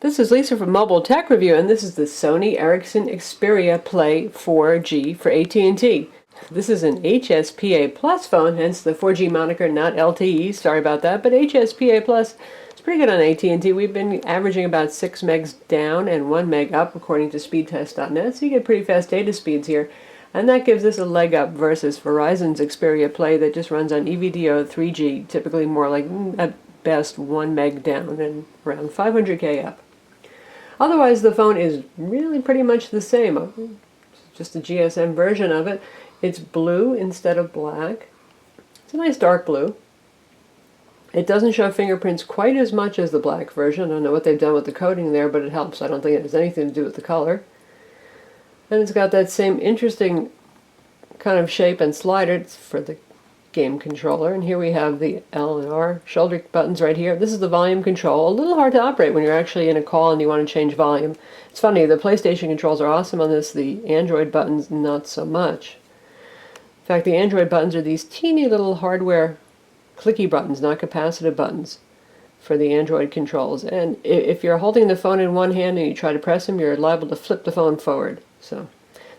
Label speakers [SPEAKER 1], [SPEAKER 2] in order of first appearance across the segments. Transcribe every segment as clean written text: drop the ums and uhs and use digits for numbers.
[SPEAKER 1] This is Lisa from Mobile Tech Review, and this is the Sony Ericsson Xperia Play 4G for AT&T. This is an HSPA Plus phone, hence the 4G moniker, not LTE. Sorry about that, but HSPA Plus is pretty good on AT&T. We've been averaging about 6 megs down and 1 meg up, according to speedtest.net, so you get pretty fast data speeds here. And that gives us a leg up versus Verizon's Xperia Play that just runs on EVDO 3G, typically more like at best 1 meg down and around 500K up. Otherwise, the phone is really pretty much the same, just a GSM version of it. It's blue instead of black. It's a nice dark blue. It doesn't show fingerprints quite as much as the black version. I don't know what they've done with the coating there, but it helps. I don't think it has anything to do with the color. And it's got that same interesting kind of shape and slider. It's for the game controller, and here we have the L and R shoulder buttons right here. This is the volume control. A little hard to operate when you're actually in a call and you want to change volume. It's funny, the PlayStation controls are awesome on this, the Android buttons not so much. In fact, the Android buttons are these teeny little hardware clicky buttons, not capacitive buttons, for the Android controls. And if you're holding the phone in one hand and you try to press them, you're liable to flip the phone forward. So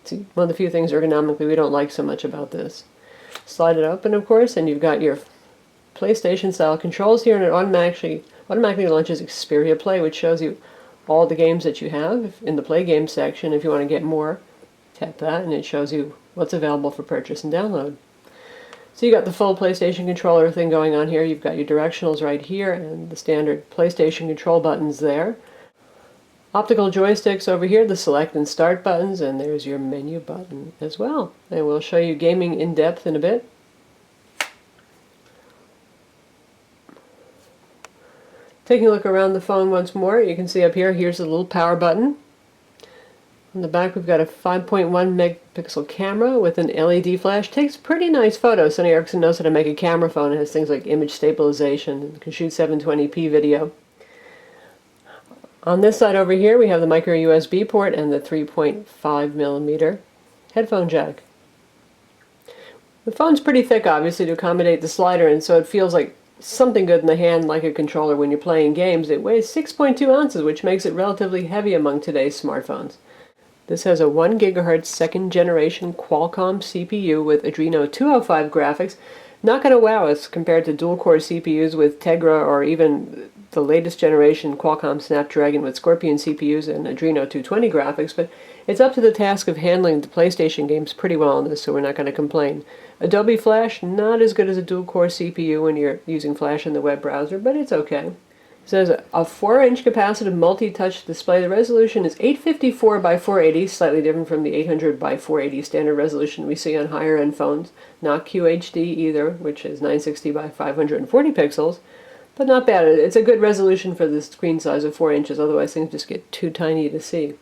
[SPEAKER 1] it's one of the few things ergonomically we don't like so much about this. Slide it open, of course, and you've got your PlayStation style controls here, and it automatically launches Xperia Play, which shows you all the games that you have in the Play Games section. If you want to get more, tap that and it shows you what's available for purchase and download. So you got the full PlayStation controller thing going on here. You've got your directionals right here and the standard PlayStation control buttons there. Optical joysticks over here, the select and start buttons, and there's your menu button as well. And we'll show you gaming in depth in a bit. Taking a look around the phone once more, you can see up here, here's the little power button. On the back we've got a 5.1 megapixel camera with an LED flash. Takes pretty nice photos. Sony Ericsson knows how to make a camera phone. It has things like image stabilization and can shoot 720p video. On this side over here we have the micro USB port and the 3.5mm headphone jack. The phone's pretty thick, obviously, to accommodate the slider, and so it feels like something good in the hand, like a controller when you're playing games. It weighs 6.2 ounces, which makes it relatively heavy among today's smartphones. This has a 1 GHz second generation Qualcomm CPU with Adreno 205 graphics. Not going to wow us compared to dual-core CPUs with Tegra or even the latest generation Qualcomm Snapdragon with Scorpion CPUs and Adreno 220 graphics, but it's up to the task of handling the PlayStation games pretty well on this, so we're not going to complain. Adobe Flash, not as good as a dual-core CPU when you're using Flash in the web browser, but it's okay. It says a 4-inch capacitive multi-touch display. The resolution is 854 by 480, slightly different from the 800 by 480 standard resolution we see on higher-end phones. Not QHD either, which is 960 by 540 pixels. But not bad. It's a good resolution for the screen size of 4 inches, otherwise things just get too tiny to see.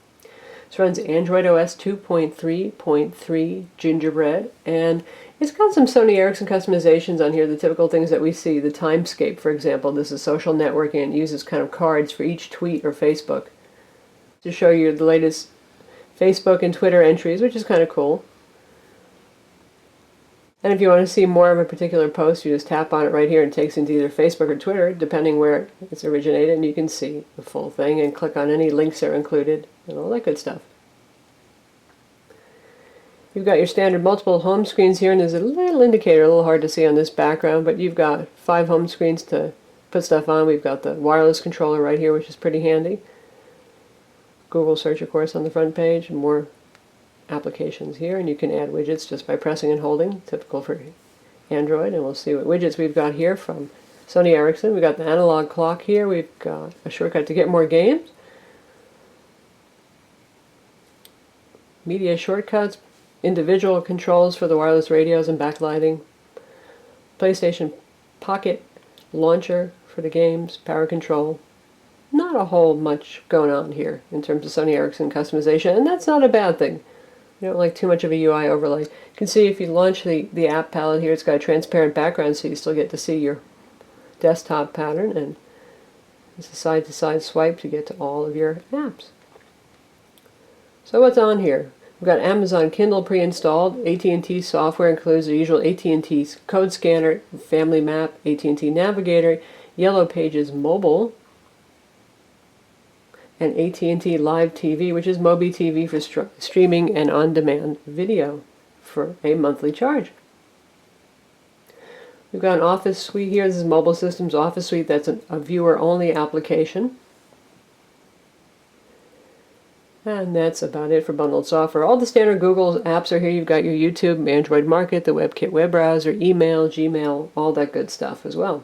[SPEAKER 1] This runs Android OS 2.3.3 Gingerbread, and it's got some Sony Ericsson customizations on here, the typical things that we see. The timescape, for example. This is social networking, and it uses kind of cards for each tweet or Facebook to show you the latest Facebook and Twitter entries, which is kind of cool. And if you want to see more of a particular post, you just tap on it right here and it takes into either Facebook or Twitter, depending where it's originated, and you can see the full thing and click on any links that are included and all that good stuff. You've got your standard multiple home screens here, and there's a little indicator, a little hard to see on this background, but you've got 5 home screens to put stuff on. We've got the wireless controller right here, which is pretty handy. Google search, of course, on the front page, and more applications here, and you can add widgets just by pressing and holding, typical for Android. And we'll see what widgets we've got here from Sony Ericsson. We've got the analog clock here. We've got a shortcut to get more games, media shortcuts, individual controls for the wireless radios and backlighting, PlayStation Pocket launcher for the games, power control. Not a whole much going on here in terms of Sony Ericsson customization, and that's not a bad thing. You don't like too much of a UI overlay. You can see if you launch the app palette here, it's got a transparent background, so you still get to see your desktop pattern, and it's a side-to-side swipe to get to all of your apps. So what's on here? We've got Amazon Kindle pre-installed. AT&T software includes the usual AT&T code scanner, family map, AT&T Navigator, Yellow Pages mobile, and AT&T Live TV, which is Mobi TV for streaming and on-demand video for a monthly charge. We've got an Office Suite here. This is Mobile Systems Office Suite. That's a viewer-only application. And that's about it for bundled software. All the standard Google apps are here. You've got your YouTube, Android Market, the WebKit web browser, email, Gmail, all that good stuff as well.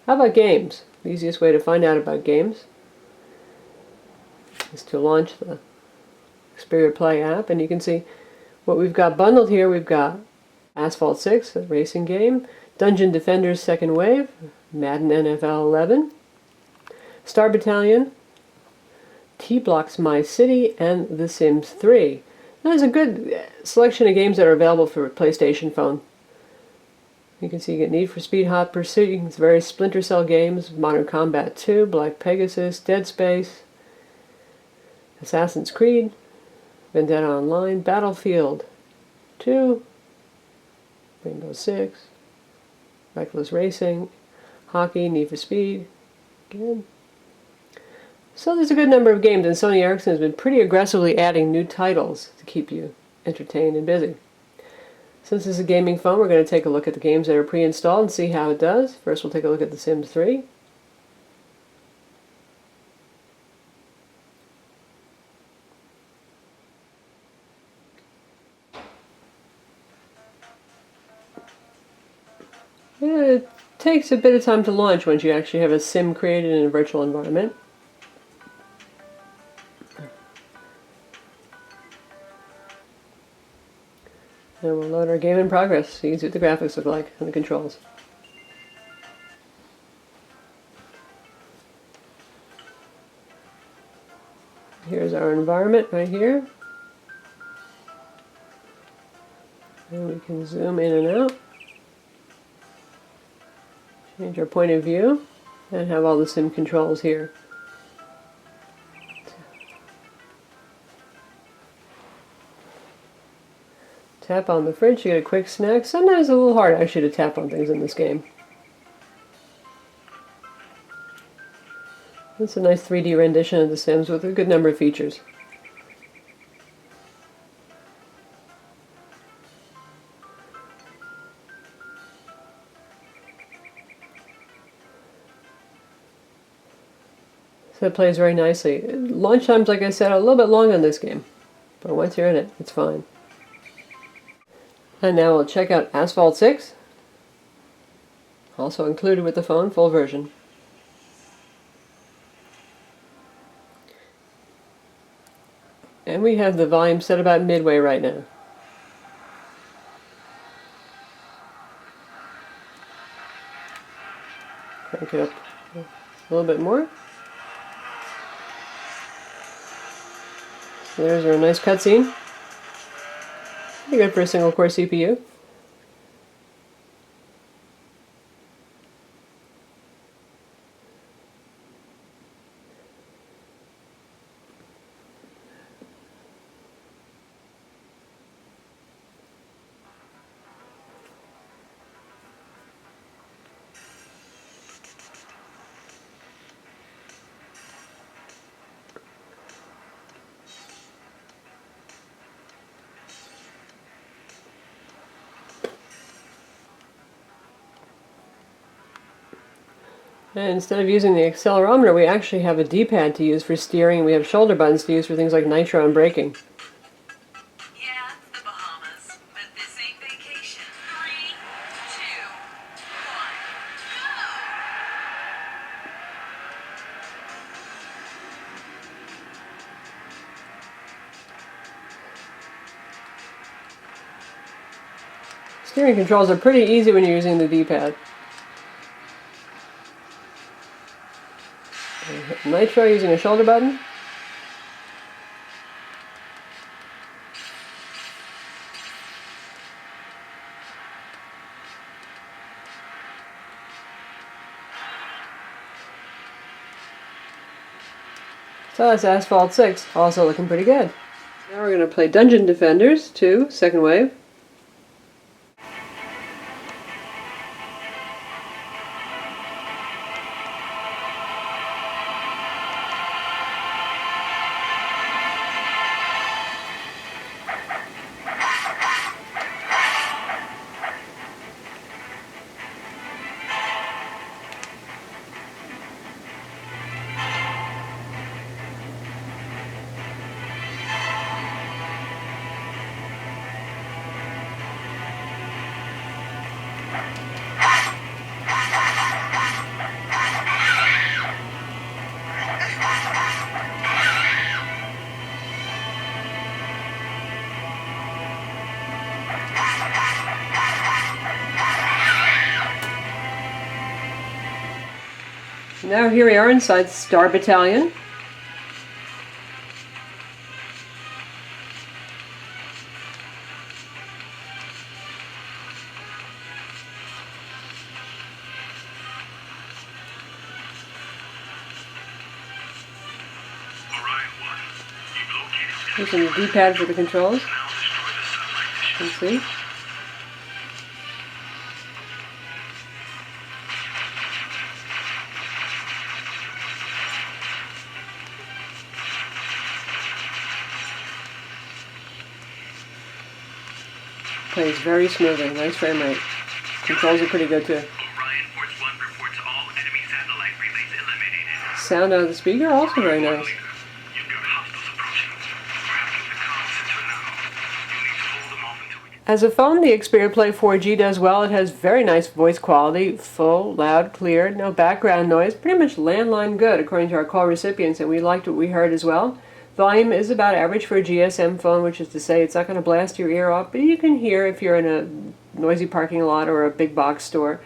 [SPEAKER 1] How about games? The easiest way to find out about games is to launch the Xperia Play app, and you can see what we've got bundled here. We've got Asphalt 6, a racing game, Dungeon Defenders Second Wave, Madden NFL 11, Star Battalion, T-Block's My City, and The Sims 3. There's a good selection of games that are available for a PlayStation phone. You can see you get Need for Speed Hot Pursuit, you can see various Splinter Cell games, Modern Combat 2, Black Pegasus, Dead Space, Assassin's Creed, Vendetta Online, Battlefield 2, Rainbow Six, Reckless Racing, Hockey, Need for Speed, again. So there's a good number of games, and Sony Ericsson has been pretty aggressively adding new titles to keep you entertained and busy. Since this is a gaming phone, we're going to take a look at the games that are pre-installed and see how it does. First we'll take a look at The Sims 3. It takes a bit of time to launch once you actually have a sim created in a virtual environment. And we'll load our game in progress so you can see what the graphics look like and the controls. Here's our environment right here. And we can zoom in and out. Change our point of view and have all the sim controls here. Tap on the fridge to get a quick snack. Sometimes it's a little hard actually to tap on things in this game. It's a nice 3D rendition of The Sims with a good number of features. So it plays very nicely. Launch times, like I said, are a little bit long on this game, but once you're in it, it's fine. And now we'll check out Asphalt 6, also included with the phone, full version. And we have the volume set about midway right now. Crank it up a little bit more. So there's our nice cutscene. Pretty good for a single core CPU. And instead of using the accelerometer, we actually have a D-pad to use for steering. We have shoulder buttons to use for things like nitro and braking.
[SPEAKER 2] Yeah, it's the Bahamas, but this ain't vacation. 3, 2, 1, go!
[SPEAKER 1] Steering controls are pretty easy when you're using the D-pad. Nitro using a shoulder button. So that's Asphalt 6, also looking pretty good. Now we're going to play Dungeon Defenders 2, Second Wave. Now here we are inside Star Battalion. Using the D-pad for the controls. You can see. Plays very smoothly, nice frame rate. Controls are pretty good too. Sound out of the speaker also very nice. As a phone, the Xperia Play 4G does well. It has very nice voice quality, full, loud, clear, no background noise, pretty much landline good according to our call recipients, and we liked what we heard as well. Volume is about average for a GSM phone, which is to say it's not going to blast your ear off, but you can hear if you're in a noisy parking lot or a big box store.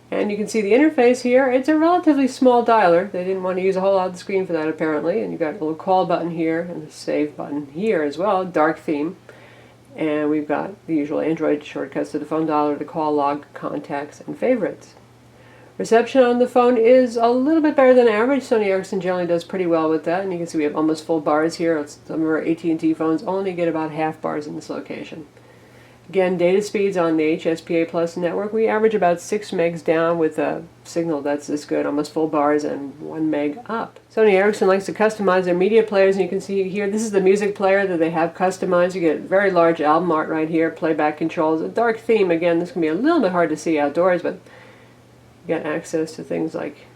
[SPEAKER 1] And you can see the interface here. It's a relatively small dialer. They didn't want to use a whole lot of the screen for that apparently. And you've got a little call button here and the save button here as well, dark theme. And we've got the usual Android shortcuts to the phone dialer, the call log, contacts, and favorites. Reception on the phone is a little bit better than average. Sony Ericsson generally does pretty well with that, and you can see we have almost full bars here. Some of our AT&T phones only get about half bars in this location. Again, data speeds on the HSPA Plus network, we average about 6 megs down with a signal that's this good, almost full bars, and 1 meg up. Sony Ericsson likes to customize their media players, and you can see here, this is the music player that they have customized. You get very large album art right here, playback controls, a dark theme. Again, this can be a little bit hard to see outdoors, but you got access to things like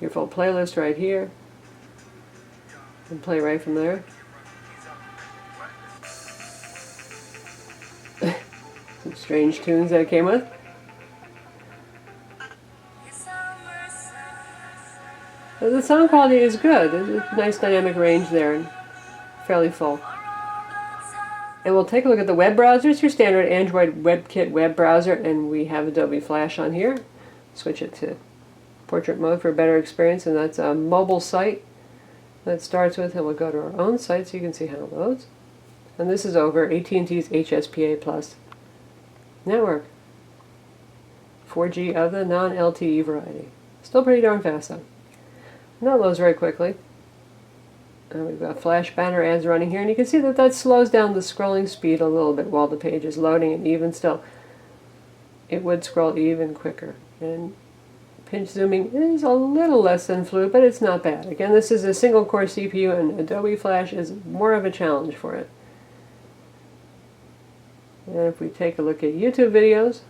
[SPEAKER 1] your full playlist right here. You can play right from there. Some strange tunes that it came with. But the sound quality is good. There's a nice dynamic range there and fairly full. And we'll take a look at the web browsers. Your standard Android WebKit web browser, and we have Adobe Flash on here. Switch it to portrait mode for a better experience, and that's a mobile site that starts with, and we'll go to our own site so you can see how it loads. And this is over AT&T's HSPA Plus network. 4G of the non-LTE variety. Still pretty darn fast though. And that loads very quickly. And we've got flash banner ads running here, and you can see that that slows down the scrolling speed a little bit while the page is loading, and even still, it would scroll even quicker. And pinch zooming is a little less than fluid, but it's not bad. Again, this is a single core CPU, and Adobe Flash is more of a challenge for it. And if we take a look at YouTube videos,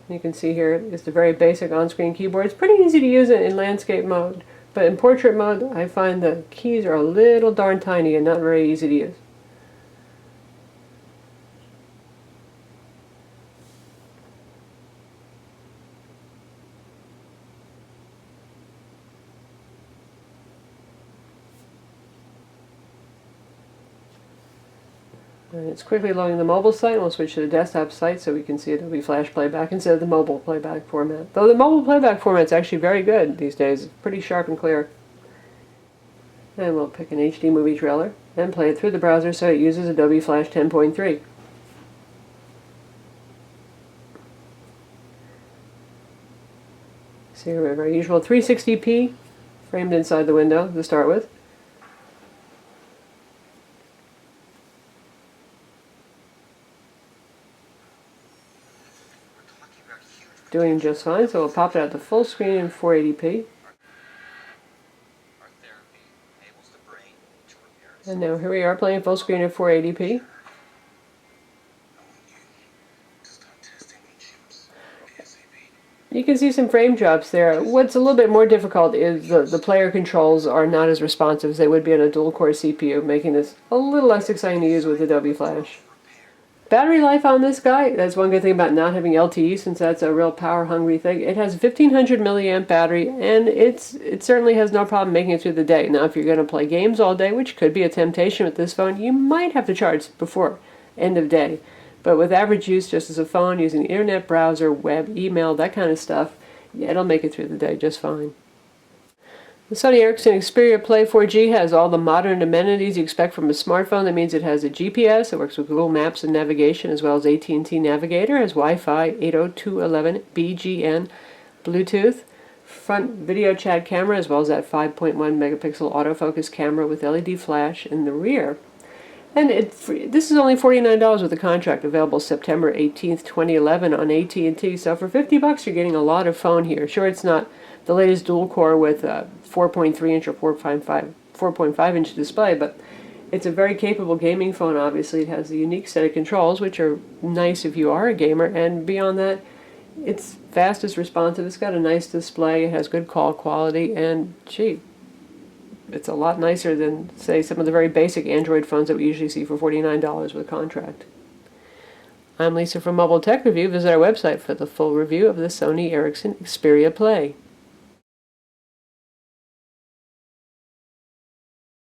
[SPEAKER 1] you can see here is the very basic on-screen keyboard. It's pretty easy to use it in landscape mode, but in portrait mode I find the keys are a little darn tiny and not very easy to use. And it's quickly loading the mobile site, and we'll switch to the desktop site so we can see Adobe Flash playback instead of the mobile playback format. Though the mobile playback format is actually very good these days, pretty sharp and clear. And we'll pick an HD movie trailer and play it through the browser so it uses Adobe Flash 10.3. So here we have our usual 360p framed inside the window to start with. Doing just fine, so we'll pop it out to full screen in 480p. And now here we are playing full screen at 480p. You can see some frame drops there. What's a little bit more difficult is the player controls are not as responsive as they would be on a dual-core CPU, making this a little less exciting to use with Adobe Flash. Battery life on this guy, that's one good thing about not having LTE, since that's a real power hungry thing. It has a 1500 milliamp battery, and it certainly has no problem making it through the day. Now if you're going to play games all day, which could be a temptation with this phone, you might have to charge before end of day. But with average use just as a phone, using the internet, browser, web, email, that kind of stuff, yeah, it'll make it through the day just fine. The Sony Ericsson Xperia Play 4G has all the modern amenities you expect from a smartphone. That means it has a GPS, it works with Google Maps and navigation, as well as AT&T Navigator, has Wi-Fi 802.11 BGN, Bluetooth, front video chat camera, as well as that 5.1 megapixel autofocus camera with LED flash in the rear. And this is only $49 with a contract, available September 18th, 2011 on AT&T. So for $50, you're getting a lot of phone here. Sure, it's not the latest dual core with 4.3-inch or 4.5-inch display, but it's a very capable gaming phone. Obviously, it has a unique set of controls, which are nice if you are a gamer. And beyond that, it's fast, it's responsive, it's got a nice display, it has good call quality, and cheap. It's a lot nicer than, say, some of the very basic Android phones that we usually see for $49 with a contract. I'm Lisa from Mobile Tech Review. Visit our website for the full review of the Sony Ericsson Xperia Play.